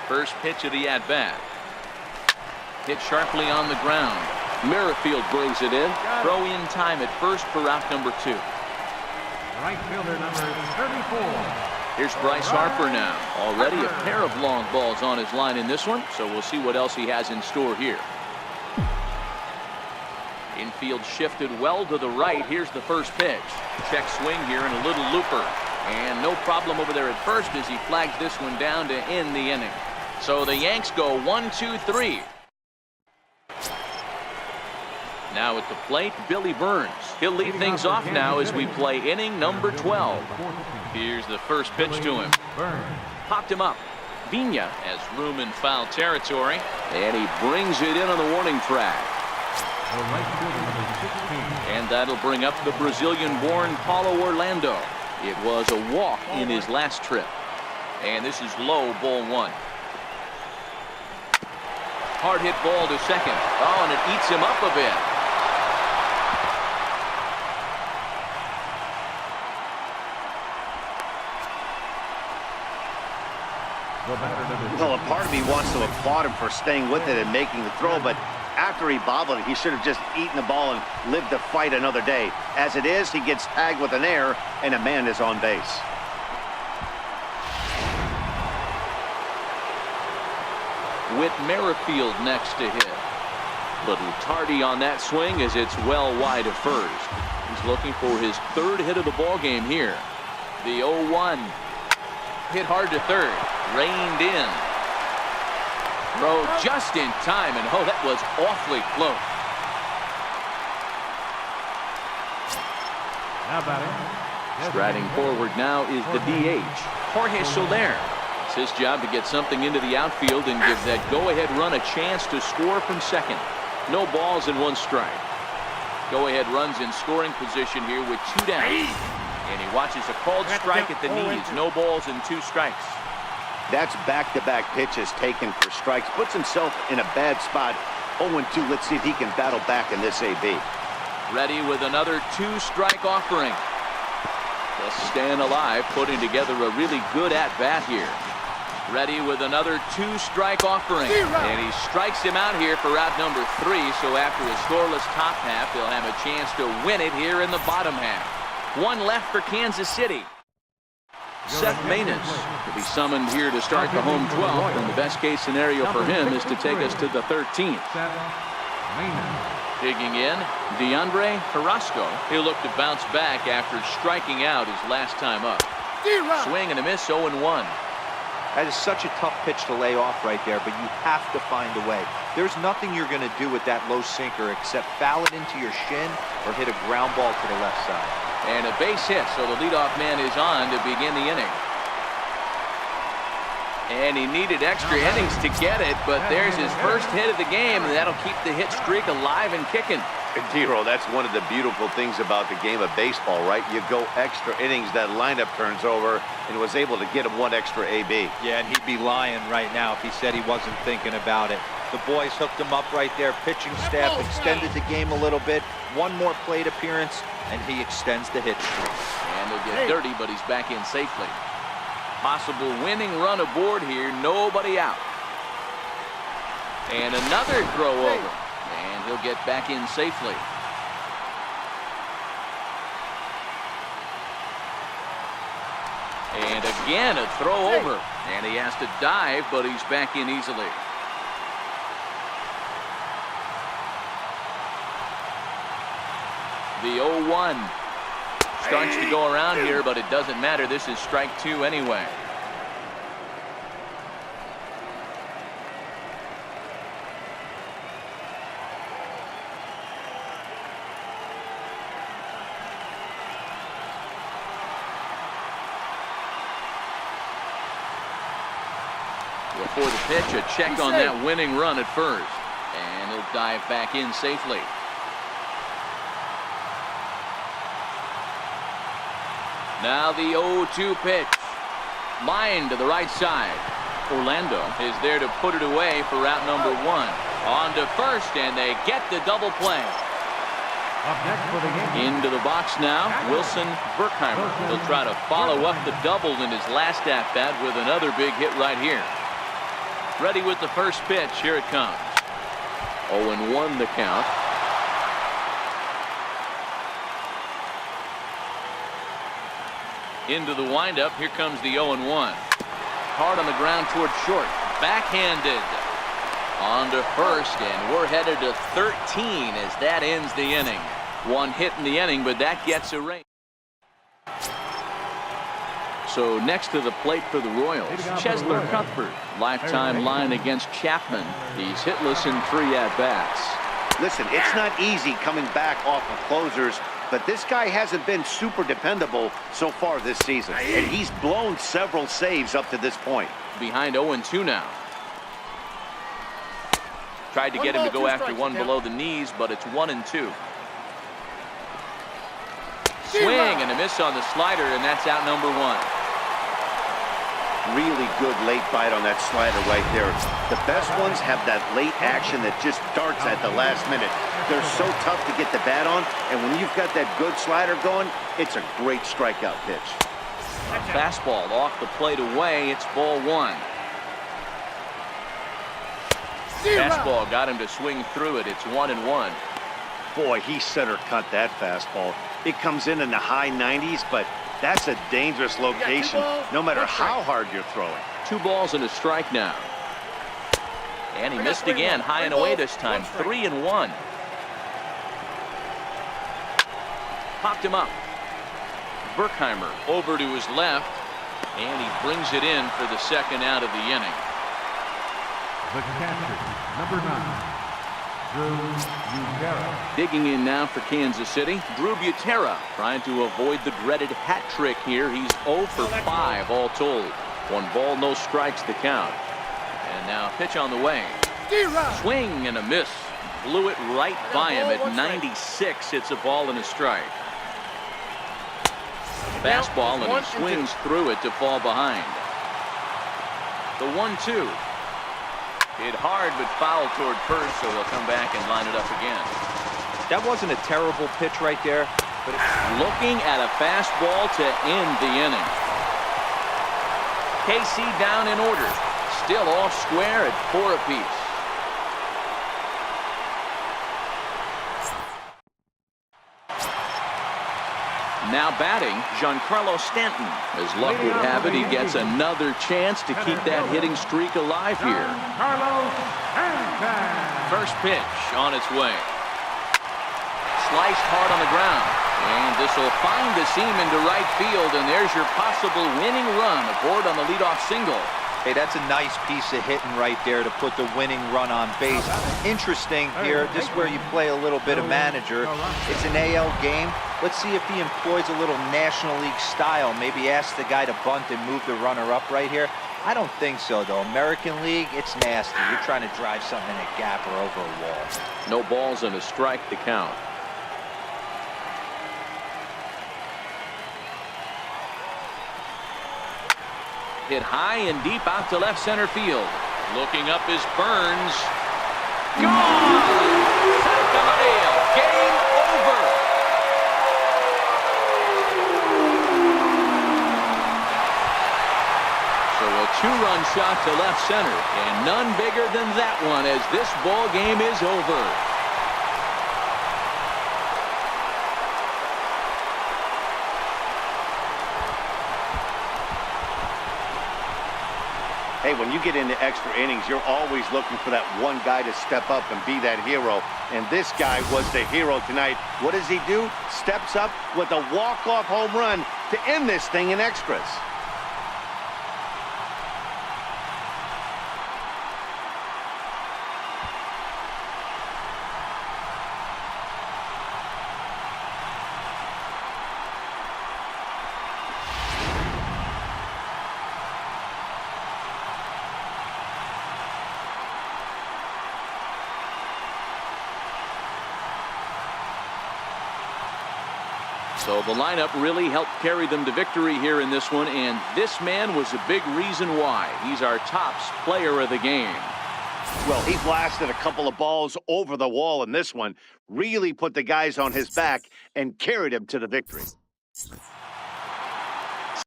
First pitch of the at-bat. Hit sharply on the ground. Merrifield brings it in. Throw in time at first for out number 2. Right fielder number 34. Here's Bryce Harper now. Already a pair of long balls on his line in this one, so we'll see what else he has in store here. Infield shifted well to the right. Here's the first pitch. Check swing here and a little looper. And no problem over there at first as he flags this one down to end the inning. So the Yanks go 1-2-3. Now at the plate, Billy Burns. He'll lead things off now as we play inning number 12. Here's the first pitch to him. Popped him up. Vina has room in foul territory. And he brings it in on the warning track. And that'll bring up the Brazilian-born Paulo Orlando. It was a walk in his last trip. And this is low, ball 1. Hard hit ball to second. Oh, and it eats him up a bit. Well, a part of me wants to applaud him for staying with it and making the throw, but after he bobbled it, he should have just eaten the ball and lived to fight another day. As it is, he gets tagged with an error, and a man is on base. With Merrifield next to hit. Little tardy on that swing as it's well wide of first. He's looking for his 3rd hit of the ball game here. The 0-1. Hit hard to third. Reined in. Throw just in time, and oh, that was awfully close. How about it? Striding forward now is the DH, Jorge Soler. It's his job to get something into the outfield and give that go-ahead run a chance to score from second. No balls and 1 strike. Go-ahead runs in scoring position here with 2 down. And he watches a called strike at the knees. No balls and 2 strikes. That's back-to-back pitches taken for strikes. Puts himself in a bad spot. 0-2. Let's see if he can battle back in this AB. Ready with another 2-strike offering. Just staying alive, putting together a really good at-bat here. Ready with another 2-strike offering. And he strikes him out here for out number 3. So after a scoreless top half, they'll have a chance to win it here in the bottom half. 1 left for Kansas City. Seth Maness to be summoned here to start the home 12th, and the best case scenario for him is to take us to the 13th. Digging in, DeAndre Carrasco. He'll look to bounce back after striking out his last time up. Swing and a miss, 0-1. That is such a tough pitch to lay off right there, but you have to find a way. There's nothing you're going to do with that low sinker except foul it into your shin or hit a ground ball to the left side. And a base hit, so the leadoff man is on to begin the inning. And he needed extra innings to get it, but there's his first hit of the game, and that'll keep the hit streak alive and kicking. Dero, that's one of the beautiful things about the game of baseball, right? You go extra innings, that lineup turns over, and was able to get him 1 extra AB. Yeah, and he'd be lying right now if he said he wasn't thinking about it. The boys hooked him up right there. Pitching staff extended the game a little bit. 1 more plate appearance, and he extends the hit streak. And he'll get dirty, but he's back in safely. Possible winning run aboard here. Nobody out. And another throw over. And he'll get back in safely. And again, a throw over. And he has to dive, but he's back in easily. The 0-1 starts to go around here, but it doesn't matter. This is strike 2 anyway. Before the pitch, a check on that winning run at first. And he'll dive back in safely. Now the 0-2 pitch. Line to the right side. Orlando is there to put it away for route number 1. On to first, and they get the double play. Into the box now, Wilson Berkheimer. He'll try to follow up the double in his last at-bat with another big hit right here. Ready with the first pitch. Here it comes. 0-1 the count. Into the windup. Here comes the 0-1. Hard on the ground toward short. Backhanded. On to first, and we're headed to 13 as that ends the inning. One hit in the inning, but that gets a rain. So next to the plate for the Royals, Chesler Cuthbert. Lifetime line against Chapman. He's hitless in 3 at-bats. Listen, it's not easy coming back off of closers, but this guy hasn't been super dependable so far this season. And he's blown several saves up to this point. Behind 0-2 now. Tried to get him to go after one below the knees, but it's 1-2. Swing and a miss on the slider, and that's out number 1. Really good late bite on that slider right there. The best ones have that late action that just darts at the last minute. They're so tough to get the bat on, and when you've got that good slider going, it's a great strikeout pitch. Fastball off the plate away. It's ball 1. Fastball got him to swing through it. It's 1-1. Boy, he center cut that fastball. It comes in the high 90s, but that's a dangerous location, no matter how hard you're throwing. 2 balls and a strike now. And he missed again, high and away this time. 3-1. Popped him up. Berkheimer over to his left, and he brings it in for the second out of the inning. The catcher, number 9, Drew Butera. Digging in now for Kansas City, Drew Butera trying to avoid the dreaded hat trick here. He's 0 for 5 all told. 1 ball, no strikes the count. And now pitch on the way. Swing and a miss. Blew it right by him at 96. It's a ball and a strike. Fastball, and he swings through it to fall behind. The 1-2. Hit hard but foul toward first, so he'll come back and line it up again. That wasn't a terrible pitch right there, but looking at a fastball to end the inning. KC down in order. Still off square at 4 apiece. Now batting, Giancarlo Stanton. As luck would have it, he gets another chance to keep that hitting streak alive here. First pitch on its way. Sliced hard on the ground. And this will find the seam into right field, and there's your possible winning run aboard on the leadoff single. Hey, that's a nice piece of hitting right there to put the winning run on base. Interesting here, this is where you play a little bit of manager. It's an AL game. Let's see if he employs a little National League style. Maybe ask the guy to bunt and move the runner up right here. I don't think so, though. American League, it's nasty. You're trying to drive something in a gap or over a wall. No balls and a strike to count. Hit high and deep out to left center field. Looking up is Burns. Gone! Santamaria, game over. So a 2-run shot to left center, and none bigger than that one as this ball game is over. Hey, when you get into extra innings, you're always looking for that one guy to step up and be that hero. And this guy was the hero tonight. What does he do? Steps up with a walk-off home run to end this thing in extras. So the lineup really helped carry them to victory here in this one, and this man was a big reason why. He's our tops player of the game. Well, he blasted a couple of balls over the wall in this one, really put the guys on his back and carried him to the victory.